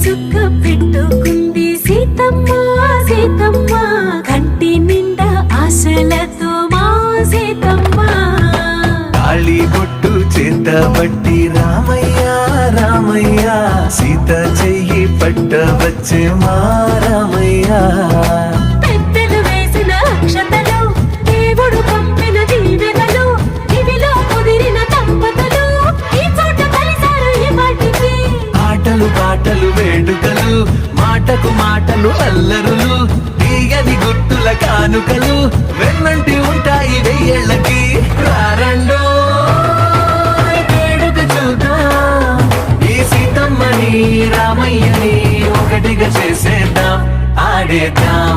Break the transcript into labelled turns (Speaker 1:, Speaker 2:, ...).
Speaker 1: చుక్క పెట్టుకుంది సీతమ్మ సీతమ్మ, కంటి నిండా ఆశలతో మా సీతమ్మ.
Speaker 2: తాళి బొట్టు చేత బట్టి రామయ్య రామయ్య, సీత చెయ్యి పట్ట వచ్చే మా రామయ్య.
Speaker 1: పెద్దలు వేసిన అక్షతలు, దేవుడు పంపిన దీవెనలు, ఇవిలో కుదిరిన దంపతులు ఈ చోట కలిసారు ఈ పాటికి.
Speaker 2: ఆటలు పాటలు వేడుకలు, మాటకు మాటలు అల్లరులు, తీయని గుర్తుల కానుకలు వెన్నంటి ఉంటాయి వెయ్యేళ్ళకి. రారండో వేడుక చూద్దాం, ఈ సీతమ్మని రామయ్యని ఒకటిగా చేసేద్దాం, ఆడేద్దాం.